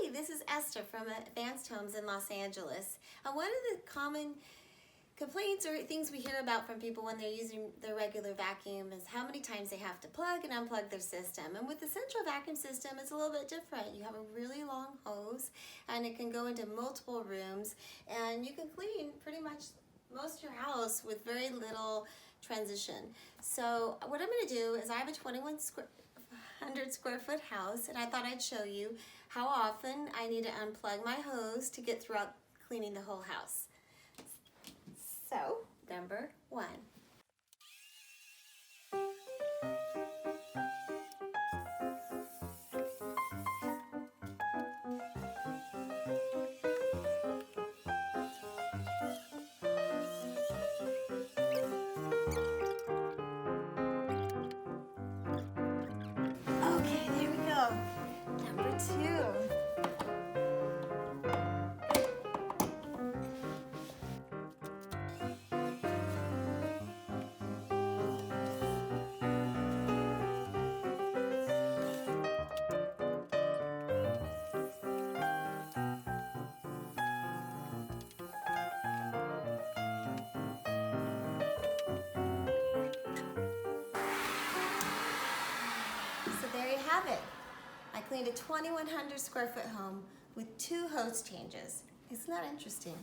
Hey, this is Esther from Advanced Homes in Los Angeles. One of the common complaints or things we hear about from people when they're using their regular vacuum is how many times they have to plug and unplug their system. And with the central vacuum system, it's a little bit different. You have a really long hose and it can go into multiple rooms, and you can clean pretty much most of your house with very little transition. So what I'm going to do is I have a 2,100 square foot house, and I thought I'd show you how often I need to unplug my hose to get throughout cleaning the whole house. So, number 1. Okay, there we go. Number 2. So there you have it. I cleaned a 2,100 square foot home with 2 hose changes. Isn't that interesting?